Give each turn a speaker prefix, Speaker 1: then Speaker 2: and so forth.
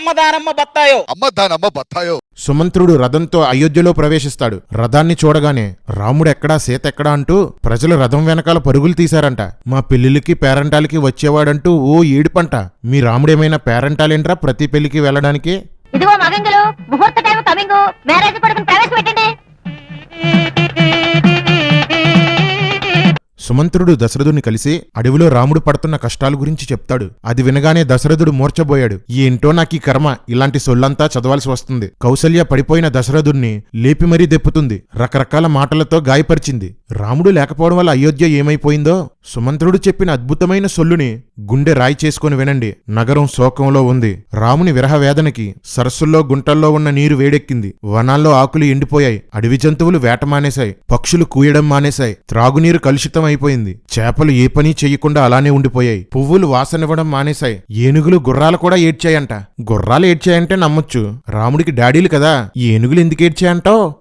Speaker 1: అమ్మ బత్తాయో.
Speaker 2: సుమంత్రుడు రథంతో అయోధ్యలో ప్రవేశిస్తాడు. రథాన్ని చూడగానే రాముడెక్కడా సీతెక్కడా అంటూ ప్రజలు రథం వెనకాల పరుగులు తీశారంట. మా పెళ్లిళ్ళకి పేరంటాలకి వచ్చేవాడంటూ ఓ ఏడుపంట. మీ రాముడేమైనా పేరంటాలేంట్రా ప్రతి పెళ్లికి వెళ్ళడానికి?
Speaker 3: ఇదిగో మగంగులు, ముహూర్త టైం కమింగ్, మ్యారేజ్ కొడుకుని ప్రవేశపెట్టండి.
Speaker 2: సుమంత్రుడు దశరథుని కలిసి అడవిలో రాముడు పడుతున్న కష్టాల గురించి చెప్తాడు. అది వినగానే దశరథుడు మూర్ఛబోయాడు. ఏంటో నాకీ కర్మ, ఇలాంటి సొల్లంతా చదవాల్సి వస్తుంది. కౌసల్య పడిపోయిన దశరథుణ్ణి లేపి మరీ దెప్పుతుంది. రకరకాల మాటలతో గాయపరిచింది. రాముడు లేకపోవడం వల్ల అయోధ్య ఏమైపోయిందో సుమంత్రుడు చెప్పిన అద్భుతమైన సొల్లుని గుండె రాయి చేసుకుని వినండి. నగరం శోకంలో ఉంది. రాముని విరహ వేదనకి సరస్సుల్లో గుంటల్లో ఉన్న నీరు వేడెక్కింది. వనాల్లో ఆకులు ఎండిపోయాయి. అడవి జంతువులు వేట మానేశాయి. పక్షులు కూయడం మానేశాయి. త్రాగునీరు కలుషితం అయిపోయింది. చేపలు ఏ పని చెయ్యకుండా అలానే ఉండిపోయాయి. పువ్వులు వాసనివ్వడం మానేశాయి. ఏనుగులు గుర్రాలు కూడా ఏడ్చాయంట. గుర్రాలు ఏడ్చాయంటే నమ్మొచ్చు, రాముడికి డాడీలు కదా. ఏనుగులు ఎందుకు ఏడ్చాయంటావు?